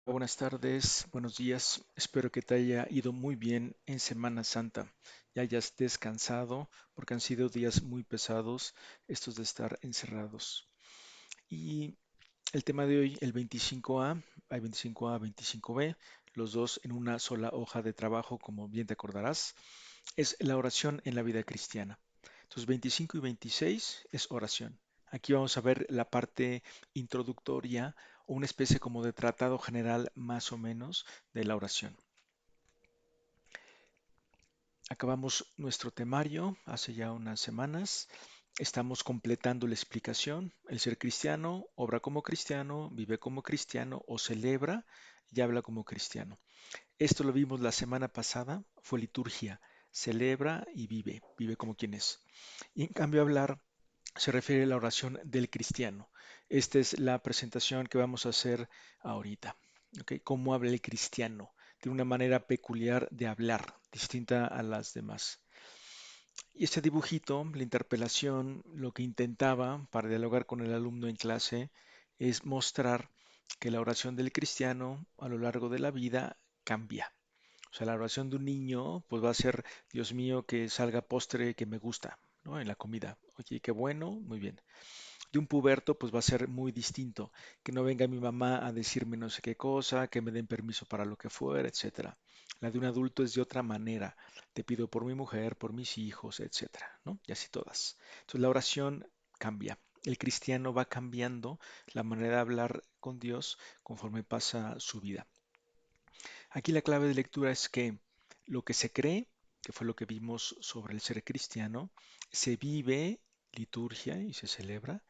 Buenas tardes, buenos días. Espero que te haya ido muy bien en Semana Santa. Ya hayas descansado porque han sido días muy pesados estos de estar encerrados. Y el tema de hoy, el 25A, hay 25A, 25B, los dos en una sola hoja de trabajo, como bien te acordarás, es la oración en la vida cristiana. Entonces, 25 y 26 es oración. Aquí vamos a ver la parte introductoria o una especie como de tratado general más o menos de la oración. Acabamos nuestro temario hace ya unas semanas. Estamos completando la explicación. El ser cristiano obra como cristiano, vive como cristiano o celebra y habla como cristiano. Esto lo vimos la semana pasada, fue liturgia. Celebra y vive, vive como quien es. Y en cambio hablar se refiere a la oración del cristiano. Esta es la presentación que vamos a hacer ahorita. ¿Ok? ¿Cómo habla el cristiano? De una manera peculiar de hablar, distinta a las demás. Y este dibujito, la interpelación, lo que intentaba para dialogar con el alumno en clase es mostrar que la oración del cristiano a lo largo de la vida cambia. O sea, la oración de un niño, pues va a ser, Dios mío, que salga postre que me gusta, ¿no? En la comida. Oye, qué bueno, muy bien. De un puberto, pues va a ser muy distinto. Que no venga mi mamá a decirme no sé qué cosa, que me den permiso para lo que fuera, etcétera. La de un adulto es de otra manera. Te pido por mi mujer, por mis hijos, etcétera, ¿no? Y así todas. Entonces la oración cambia. El cristiano va cambiando la manera de hablar con Dios conforme pasa su vida. Aquí la clave de lectura es que lo que se cree, que fue lo que vimos sobre el ser cristiano, se vive liturgia y se celebra,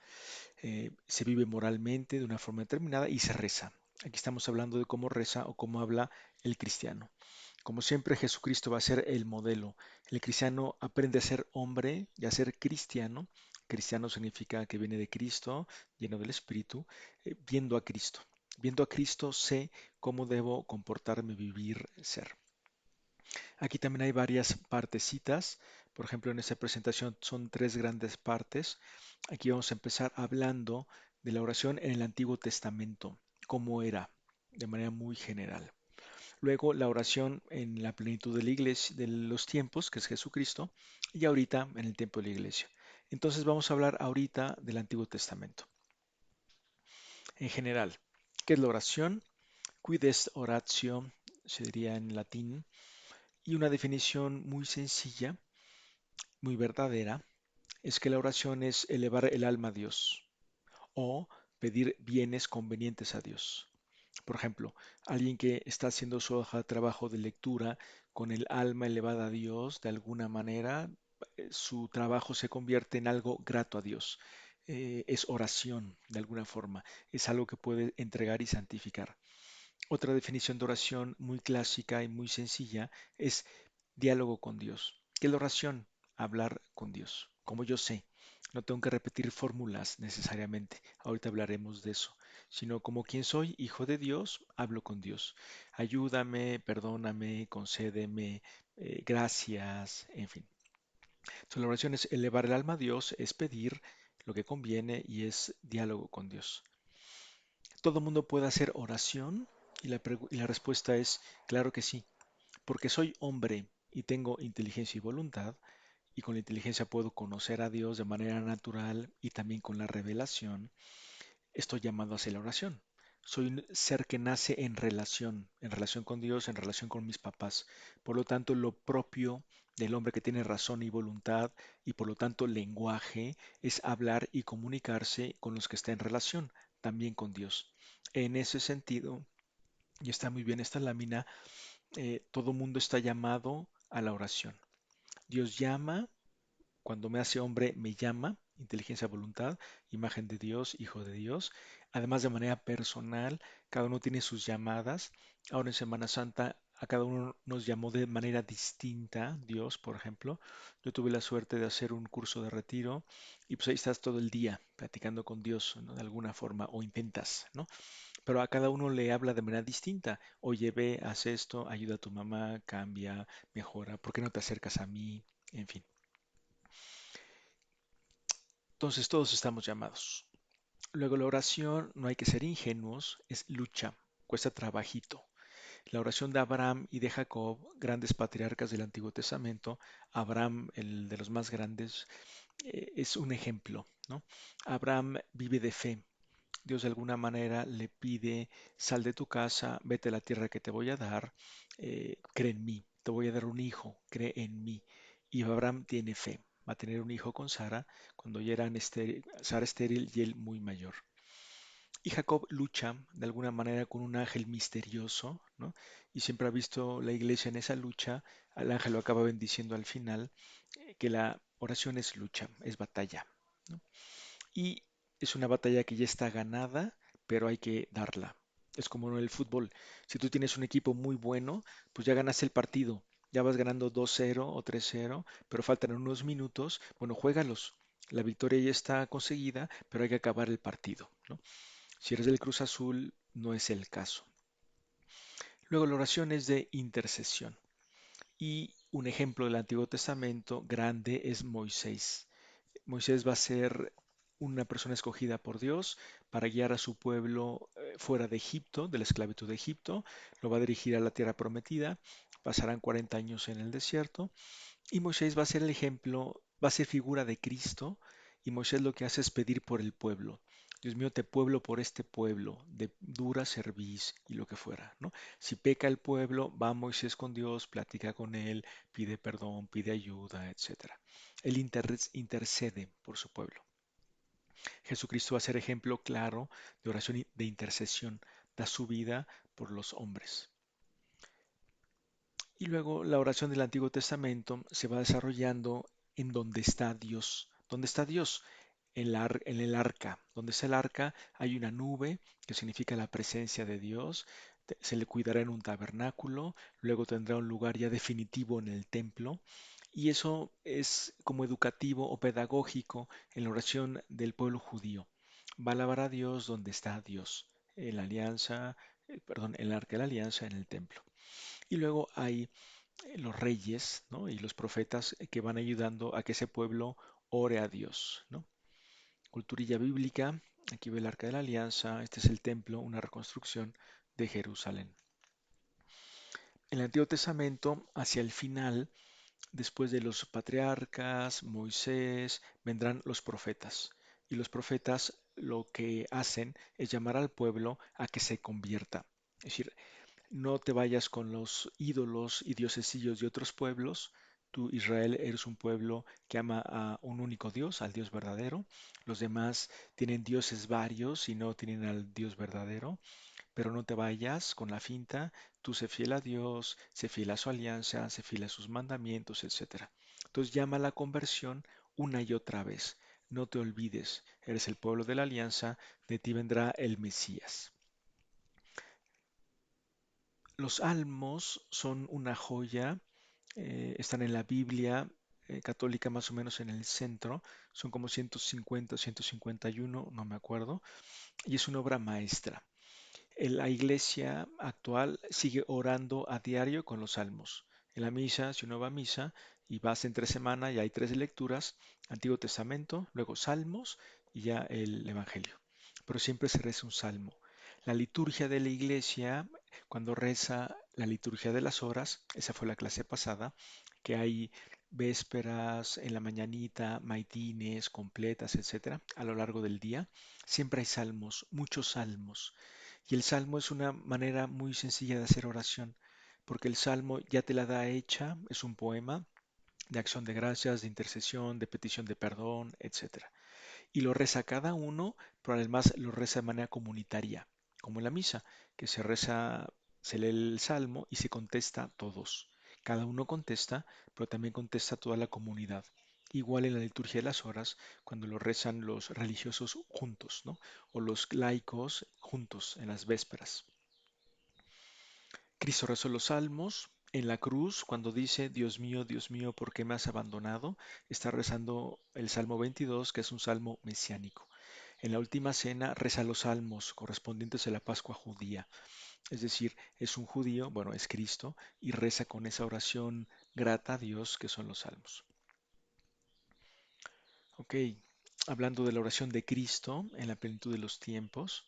se vive moralmente de una forma determinada y se reza. Aquí estamos hablando de cómo reza o cómo habla el cristiano. Como siempre, Jesucristo va a ser el modelo. El cristiano aprende a ser hombre y a ser cristiano. Cristiano significa que viene de Cristo, lleno del Espíritu, viendo a Cristo. Viendo a Cristo sé cómo debo comportarme, vivir, ser. Aquí también hay varias partecitas. Por ejemplo, en esta presentación son tres grandes partes. Aquí vamos a empezar hablando de la oración en el Antiguo Testamento, cómo era, de manera muy general. Luego la oración en la plenitud de la iglesia, de los tiempos, que es Jesucristo, y ahorita en el tiempo de la iglesia. Entonces vamos a hablar ahorita del Antiguo Testamento. En general, ¿qué es la oración? Quid est oratio, se diría en latín, y una definición muy sencilla, muy verdadera, es que la oración es elevar el alma a Dios o pedir bienes convenientes a Dios. Por ejemplo, alguien que está haciendo su hoja de trabajo de lectura con el alma elevada a Dios, de alguna manera, su trabajo se convierte en algo grato a Dios. Es oración, de alguna forma. Es algo que puede entregar y santificar. Otra definición de oración muy clásica y muy sencilla es diálogo con Dios. ¿Qué es la oración? Hablar con Dios. Como yo sé, no tengo que repetir fórmulas necesariamente. Ahorita hablaremos de eso. Sino como quien soy, hijo de Dios, hablo con Dios. Ayúdame, perdóname, concédeme, gracias, en fin. Entonces, la oración es elevar el alma a Dios, es pedir lo que conviene y es diálogo con Dios. ¿Todo el mundo puede hacer oración? Y la respuesta es claro que sí, porque soy hombre y tengo inteligencia y voluntad, y con la inteligencia puedo conocer a Dios de manera natural y también con la revelación, estoy llamado a hacer la oración. Soy un ser que nace en relación con Dios, en relación con mis papás. Por lo tanto, lo propio del hombre que tiene razón y voluntad y por lo tanto lenguaje es hablar y comunicarse con los que está en relación, también con Dios. En ese sentido, y está muy bien esta lámina, todo mundo está llamado a la oración. Dios llama, cuando me hace hombre, me llama, inteligencia, voluntad, imagen de Dios, hijo de Dios. Además, de manera personal, cada uno tiene sus llamadas. Ahora en Semana Santa, a cada uno nos llamó de manera distinta, Dios, por ejemplo. Yo tuve la suerte de hacer un curso de retiro y pues ahí estás todo el día platicando con Dios, ¿no? De alguna forma, o intentas, ¿no? Pero a cada uno le habla de manera distinta. Oye, ve, haz esto, ayuda a tu mamá, cambia, mejora, ¿por qué no te acercas a mí? En fin. Entonces todos estamos llamados. Luego la oración, no hay que ser ingenuos, es lucha. cuesta trabajito. La oración de Abraham y de Jacob, grandes patriarcas del Antiguo Testamento, Abraham, el de los más grandes, es un ejemplo, ¿no? Abraham vive de fe. Dios de alguna manera le pide, sal de tu casa, vete a la tierra que te voy a dar, cree en mí, te voy a dar un hijo, cree en mí. Y Abraham tiene fe, va a tener un hijo con Sara cuando ya eran Sara estéril y él muy mayor. Y Jacob lucha de alguna manera con un ángel misterioso, ¿no? Y siempre ha visto la iglesia en esa lucha, al ángel lo acaba bendiciendo al final, que la oración es lucha, es batalla, ¿no? Y es una batalla que ya está ganada, pero hay que darla. Es como en el fútbol. Si tú tienes un equipo muy bueno, pues ya ganaste el partido. Ya vas ganando 2-0 o 3-0, pero faltan unos minutos. Bueno, juégalos. La victoria ya está conseguida, pero hay que acabar el partido, ¿no? Si eres del Cruz Azul, no es el caso. Luego la oración es de intercesión. Y un ejemplo del Antiguo Testamento grande es Moisés. Moisés va a ser una persona escogida por Dios para guiar a su pueblo fuera de Egipto, de la esclavitud de Egipto. Lo va a dirigir a la tierra prometida. Pasarán 40 años en el desierto. Y Moisés va a ser el ejemplo, va a ser figura de Cristo. Y Moisés lo que hace es pedir por el pueblo. Dios mío, te pueblo por este pueblo, de dura cerviz y lo que fuera, ¿no? Si peca el pueblo, va Moisés con Dios, platica con él, pide perdón, pide ayuda, etcétera. Él intercede por su pueblo. Jesucristo va a ser ejemplo claro de oración y de intercesión, da su vida por los hombres. Y luego la oración del Antiguo Testamento se va desarrollando en donde está Dios. ¿Dónde está Dios? En el arca. Donde está el arca hay una nube que significa la presencia de Dios. Se le cuidará en un tabernáculo, luego tendrá un lugar ya definitivo en el templo. Y eso es como educativo o pedagógico en la oración del pueblo judío. Va a alabar a Dios donde está Dios, en la alianza, perdón, en el arca de la alianza, en el templo. Y luego hay los reyes, ¿no? Y los profetas que van ayudando a que ese pueblo ore a Dios, ¿no? Culturilla bíblica, aquí ve el Arca de la Alianza, este es el templo, una reconstrucción de Jerusalén. En el Antiguo Testamento, hacia el final, después de los patriarcas, Moisés, vendrán los profetas. Y los profetas lo que hacen es llamar al pueblo a que se convierta. Es decir, no te vayas con los ídolos y diosesillos de otros pueblos. Tú, Israel, eres un pueblo que ama a un único Dios, al Dios verdadero. Los demás tienen dioses varios y no tienen al Dios verdadero. Pero no te vayas con la finta. Tú sé fiel a Dios, sé fiel a su alianza, sé fiel a sus mandamientos, etcétera. Entonces llama a la conversión una y otra vez. No te olvides, eres el pueblo de la alianza, de ti vendrá el Mesías. Los salmos son una joya, están en la Biblia católica más o menos en el centro, son como 150, 151, no me acuerdo, y es una obra maestra. La iglesia actual sigue orando a diario con los salmos. En la misa, si uno va a misa y vas entre semana y hay tres lecturas, Antiguo Testamento, luego salmos y ya el Evangelio. Pero siempre se reza un salmo. La liturgia de la iglesia, cuando reza la liturgia de las horas, esa fue la clase pasada, que hay vésperas en la mañanita, maitines, completas, etcétera, a lo largo del día, siempre hay salmos, muchos salmos. Y el salmo es una manera muy sencilla de hacer oración, porque el salmo ya te la da hecha, es un poema de acción de gracias, de intercesión, de petición de perdón, etcétera. Y lo reza cada uno, pero además lo reza de manera comunitaria, como en la misa, que se reza, se lee el salmo y se contesta todos. Cada uno contesta, pero también contesta toda la comunidad. Igual en la liturgia de las horas, cuando lo rezan los religiosos juntos, ¿no? O los laicos juntos en las vésperas. Cristo rezó los salmos. En la cruz, cuando dice, Dios mío, ¿por qué me has abandonado? Está rezando el Salmo 22, que es un salmo mesiánico. En la última cena reza los salmos correspondientes a la Pascua judía. Es decir, es un judío, bueno, es Cristo, y reza con esa oración grata a Dios que son los salmos. Ok, hablando de la oración de Cristo en la plenitud de los tiempos,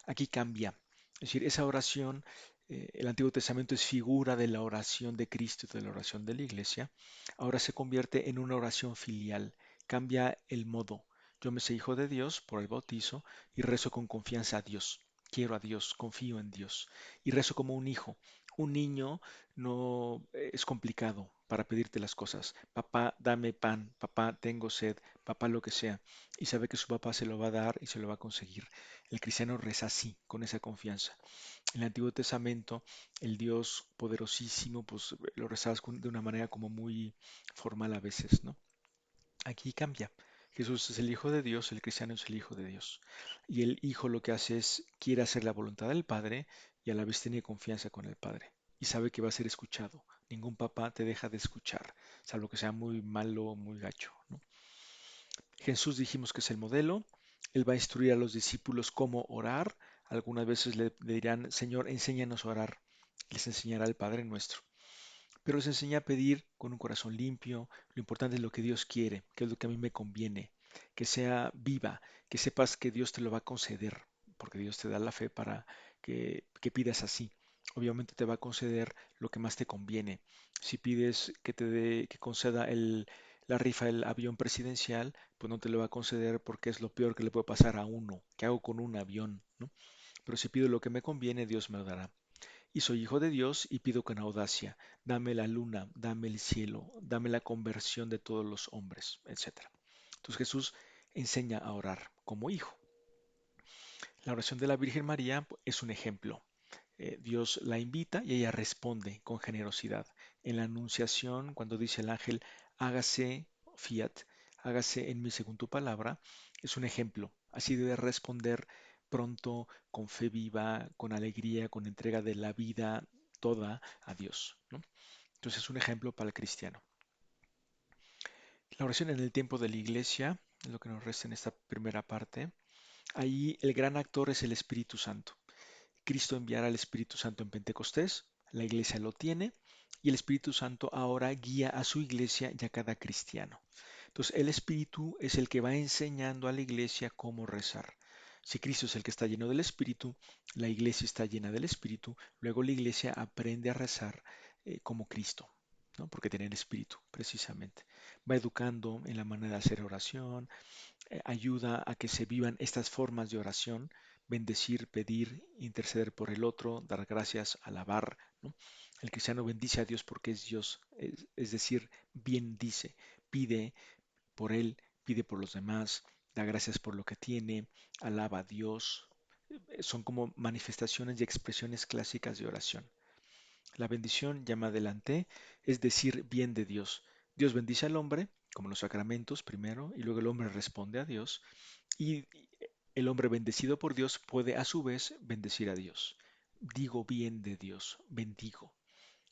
aquí cambia. Es decir, esa oración, el Antiguo Testamento es figura de la oración de Cristo y de la oración de la Iglesia, ahora se convierte en una oración filial, cambia el modo. Yo me sé hijo de Dios por el bautizo y rezo con confianza a Dios. Quiero a Dios, confío en Dios y rezo como un hijo. Un niño no es complicado para pedirte las cosas. Papá, dame pan, papá, tengo sed, papá, lo que sea. Y sabe que su papá se lo va a dar y se lo va a conseguir. El cristiano reza así, con esa confianza. En el Antiguo Testamento, el Dios poderosísimo, pues lo rezabas de una manera como muy formal a veces, ¿no? Aquí cambia. Jesús es el Hijo de Dios, el cristiano es el Hijo de Dios. Y el Hijo lo que hace es, quiere hacer la voluntad del Padre y a la vez tiene confianza con el Padre. Y sabe que va a ser escuchado. Ningún papá te deja de escuchar, salvo que sea muy malo, muy gacho, ¿no? Jesús dijimos que es el modelo. Él va a instruir a los discípulos cómo orar. Algunas veces le dirán, Señor, enséñanos a orar. Les enseñará el Padre nuestro. Pero les enseña a pedir con un corazón limpio. Lo importante es lo que Dios quiere, que es lo que a mí me conviene. Que sea viva, que sepas que Dios te lo va a conceder, porque Dios te da la fe para que pidas así. Obviamente te va a conceder lo que más te conviene. Si pides que te dé, que conceda la rifa del avión presidencial, pues no te lo va a conceder porque es lo peor que le puede pasar a uno. ¿Qué hago con un avión, no? Pero si pido lo que me conviene, Dios me lo dará. Y soy hijo de Dios y pido con audacia, dame la luna, dame el cielo, dame la conversión de todos los hombres, etc. Entonces Jesús enseña a orar como hijo. La oración de la Virgen María es un ejemplo. Dios la invita y ella responde con generosidad. En la Anunciación, cuando dice el ángel, hágase fiat, hágase en mí según tu palabra, es un ejemplo. Así debe responder pronto, con fe viva, con alegría, con entrega de la vida toda a Dios, ¿no? Entonces es un ejemplo para el cristiano. La oración en el tiempo de la iglesia es lo que nos resta en esta primera parte. Ahí el gran actor es el Espíritu Santo. Cristo enviará al Espíritu Santo en Pentecostés, la iglesia lo tiene y el Espíritu Santo ahora guía a su iglesia y a cada cristiano. Entonces el Espíritu es el que va enseñando a la iglesia cómo rezar. Si Cristo es el que está lleno del Espíritu, la iglesia está llena del Espíritu, luego la iglesia aprende a rezar como Cristo, ¿no? Porque tiene el Espíritu, precisamente. Va educando en la manera de hacer oración, ayuda a que se vivan estas formas de oración, bendecir, pedir, interceder por el otro, dar gracias, alabar, ¿no? El cristiano bendice a Dios porque es Dios, es decir, bien dice, pide por él, pide por los demás, da gracias por lo que tiene, alaba a Dios. Son como manifestaciones y expresiones clásicas de oración. La bendición, ya me adelanté, es decir bien de Dios. Dios bendice al hombre, como los sacramentos primero, y luego el hombre responde a Dios y el hombre bendecido por Dios puede a su vez bendecir a Dios. Digo bien de Dios, bendigo.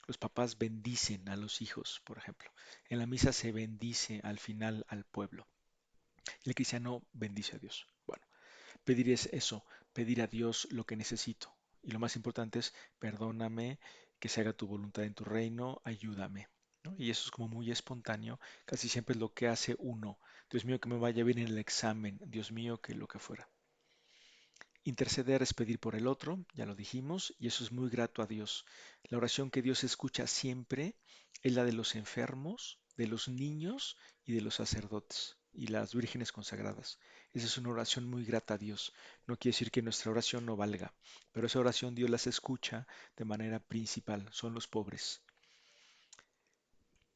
Los papás bendicen a los hijos, por ejemplo. En la misa se bendice al final al pueblo. El cristiano bendice a Dios. Bueno, pedir es eso, pedir a Dios lo que necesito. Y lo más importante es, perdóname, que se haga tu voluntad en tu reino, ayúdame, ¿no? Y eso es como muy espontáneo, casi siempre es lo que hace uno. Dios mío, que me vaya bien en el examen, Dios mío, que lo que fuera. Interceder es pedir por el otro, ya lo dijimos, y eso es muy grato a Dios. La oración que Dios escucha siempre es la de los enfermos, de los niños y de los sacerdotes y las vírgenes consagradas. Esa es una oración muy grata a Dios. No quiere decir que nuestra oración no valga, pero esa oración Dios las escucha de manera principal, son los pobres.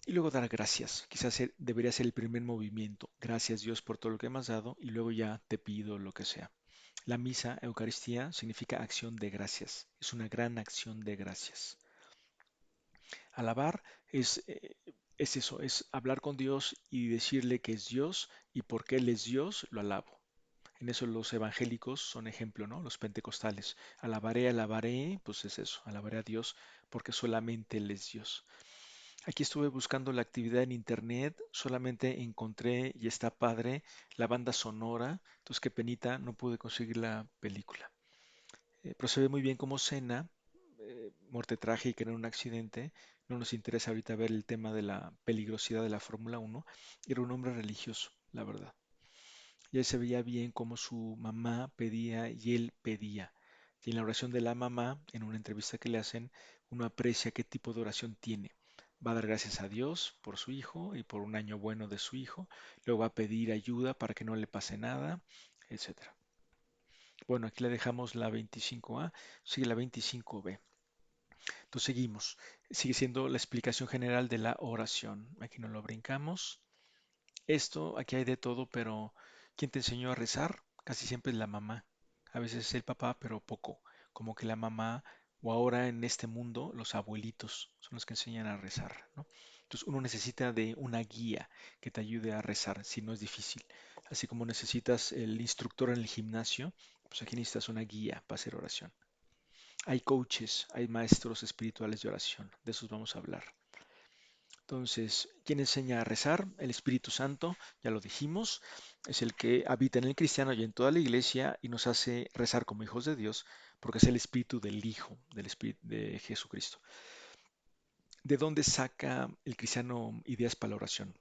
Y luego dar gracias. Debería ser el primer movimiento. Gracias Dios por todo lo que me has dado y luego ya te pido lo que sea. La misa, Eucaristía, significa acción de gracias. Es una gran acción de gracias. Alabar es eso, es hablar con Dios y decirle que es Dios y porque Él es Dios, lo alabo. En eso los evangélicos son ejemplo, ¿no? Los pentecostales. Alabaré, pues es eso, alabaré a Dios porque solamente Él es Dios. Aquí estuve buscando la actividad en internet, solamente encontré y está padre la banda sonora, entonces qué penita, no pude conseguir la película. Pero se ve muy bien como Senna, muerte trágica en un accidente, no nos interesa ahorita ver el tema de la peligrosidad de la Fórmula 1, era un hombre religioso, la verdad. Y ahí se veía bien cómo su mamá pedía y él pedía. Y en la oración de la mamá, en una entrevista que le hacen, uno aprecia qué tipo de oración tiene. Va a dar gracias a Dios por su hijo y por un año bueno de su hijo. Luego va a pedir ayuda para que no le pase nada, etcétera. Bueno, aquí le dejamos la 25A, sigue la 25B. Entonces seguimos. Sigue siendo la explicación general de la oración. Aquí no lo brincamos. Esto, aquí hay de todo, pero ¿quién te enseñó a rezar? Casi siempre es la mamá. A veces es el papá, pero poco. Como que la mamá, o ahora en este mundo, los abuelitos son los que enseñan a rezar, ¿no? Entonces uno necesita de una guía que te ayude a rezar, si no es difícil. Así como necesitas el instructor en el gimnasio, pues aquí necesitas una guía para hacer oración. Hay coaches, hay maestros espirituales de oración, de esos vamos a hablar. Entonces, ¿quién enseña a rezar? El Espíritu Santo, ya lo dijimos, es el que habita en el cristiano y en toda la iglesia y nos hace rezar como hijos de Dios, porque es el Espíritu del Hijo, del Espíritu de Jesucristo. ¿De dónde saca el cristiano ideas para la oración?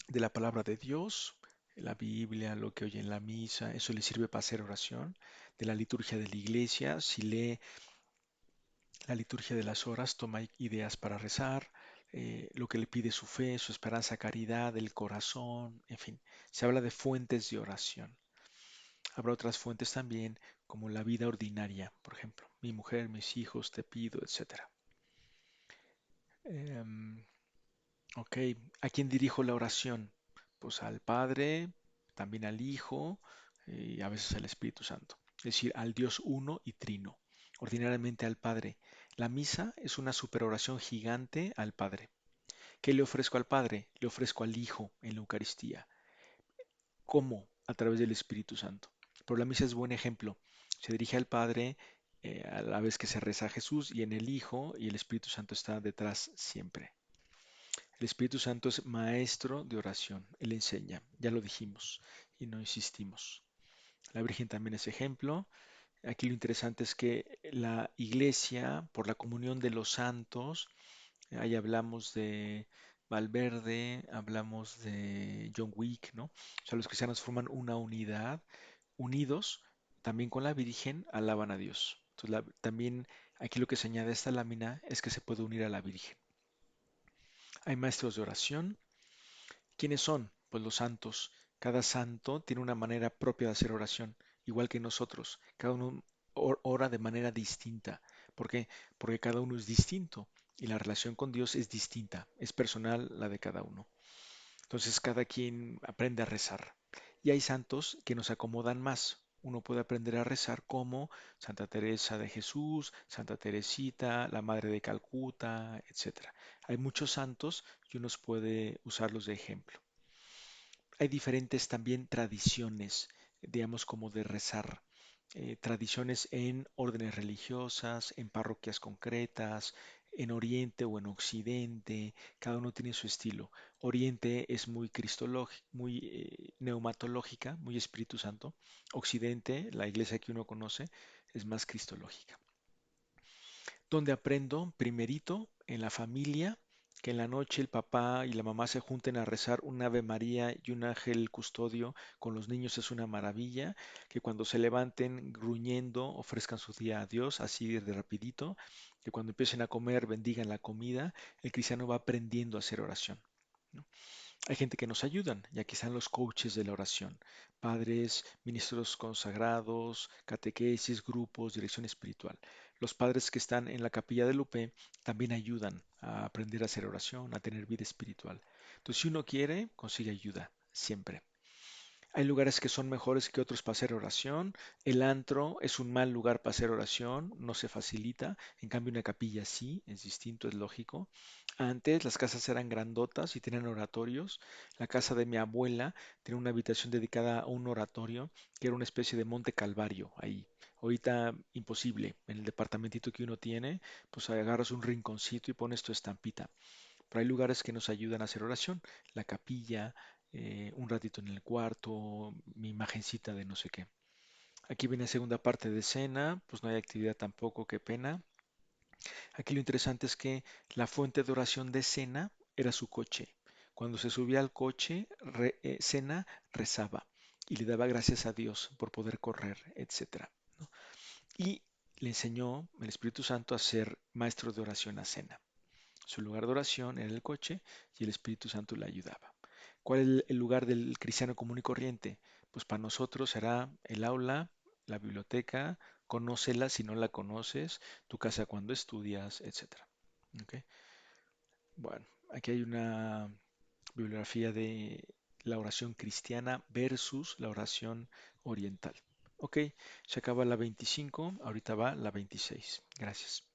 De la palabra de Dios, la Biblia, lo que oye en la misa, eso le sirve para hacer oración. De la liturgia de la iglesia, si lee la liturgia de las horas, toma ideas para rezar, lo que le pide su fe, su esperanza, caridad, el corazón, en fin, se habla de fuentes de oración. Habrá otras fuentes también, como la vida ordinaria, por ejemplo, mi mujer, mis hijos, te pido, etcétera. Em, ok, ¿a quién dirijo la oración? Pues al Padre, también al Hijo y a veces al Espíritu Santo, es decir, al Dios uno y trino, ordinariamente al Padre. La misa es una superoración gigante al Padre. ¿Qué le ofrezco al Padre? Le ofrezco al Hijo en la Eucaristía. ¿Cómo? A través del Espíritu Santo. Pero la misa es buen ejemplo. Se dirige al Padre a la vez que se reza a Jesús y en el Hijo y el Espíritu Santo está detrás siempre. El Espíritu Santo es maestro de oración. Él enseña, ya lo dijimos y no insistimos. La Virgen también es ejemplo. Aquí lo interesante es que la Iglesia, por la comunión de los santos, ahí hablamos de Valverde, hablamos de John Wick, ¿no? O sea, los cristianos forman una unidad, unidos también con la Virgen, alaban a Dios. Entonces, también aquí lo que se añade a esta lámina es que se puede unir a la Virgen. Hay maestros de oración. ¿Quiénes son? Pues los santos. Cada santo tiene una manera propia de hacer oración, igual que nosotros. Cada uno ora de manera distinta. ¿Por qué? Porque cada uno es distinto y la relación con Dios es distinta, es personal la de cada uno. Entonces cada quien aprende a rezar. Y hay santos que nos acomodan más. Uno puede aprender a rezar como Santa Teresa de Jesús, Santa Teresita, la Madre de Calcuta, etcétera. Hay muchos santos y uno puede usarlos de ejemplo. Hay diferentes también tradiciones, digamos, como de rezar. Tradiciones en órdenes religiosas, en parroquias concretas, en Oriente o en Occidente, cada uno tiene su estilo. Oriente es muy cristológica, muy neumatológica, muy Espíritu Santo. Occidente, la iglesia que uno conoce, es más cristológica. Donde aprendo primerito en la familia, que en la noche el papá y la mamá se junten a rezar un Ave María y un ángel custodio con los niños es una maravilla, que cuando se levanten gruñendo ofrezcan su día a Dios, así de rapidito, que cuando empiecen a comer bendigan la comida, el cristiano va aprendiendo a hacer oración, ¿no? Hay gente que nos ayudan, y aquí están los coaches de la oración, padres, ministros consagrados, catequesis, grupos, dirección espiritual. Los padres que están en la capilla del UP también ayudan a aprender a hacer oración, a tener vida espiritual. Entonces, si uno quiere, consigue ayuda, siempre. Hay lugares que son mejores que otros para hacer oración. El antro es un mal lugar para hacer oración, no se facilita. En cambio, una capilla sí, es distinto, es lógico. Antes las casas eran grandotas y tenían oratorios. La casa de mi abuela tenía una habitación dedicada a un oratorio, que era una especie de monte calvario ahí. Ahorita imposible. En el departamentito que uno tiene, pues agarras un rinconcito y pones tu estampita. Pero hay lugares que nos ayudan a hacer oración. La capilla, un ratito en el cuarto, mi imagencita de no sé qué. Aquí viene la segunda parte de cena, pues no hay actividad tampoco, qué pena. Aquí lo interesante es que la fuente de oración de cena era su coche. Cuando se subía al coche, cena rezaba y le daba gracias a Dios por poder correr, etcétera, ¿no? Y le enseñó el Espíritu Santo a ser maestro de oración a cena. Su lugar de oración era el coche y el Espíritu Santo le ayudaba. ¿Cuál es el lugar del cristiano común y corriente? Pues para nosotros será el aula, la biblioteca, conócela si no la conoces, tu casa cuando estudias, etcétera. ¿Ok? Bueno, aquí hay una bibliografía de la oración cristiana versus la oración oriental. Ok, se acaba la 25, ahorita va la 26. Gracias.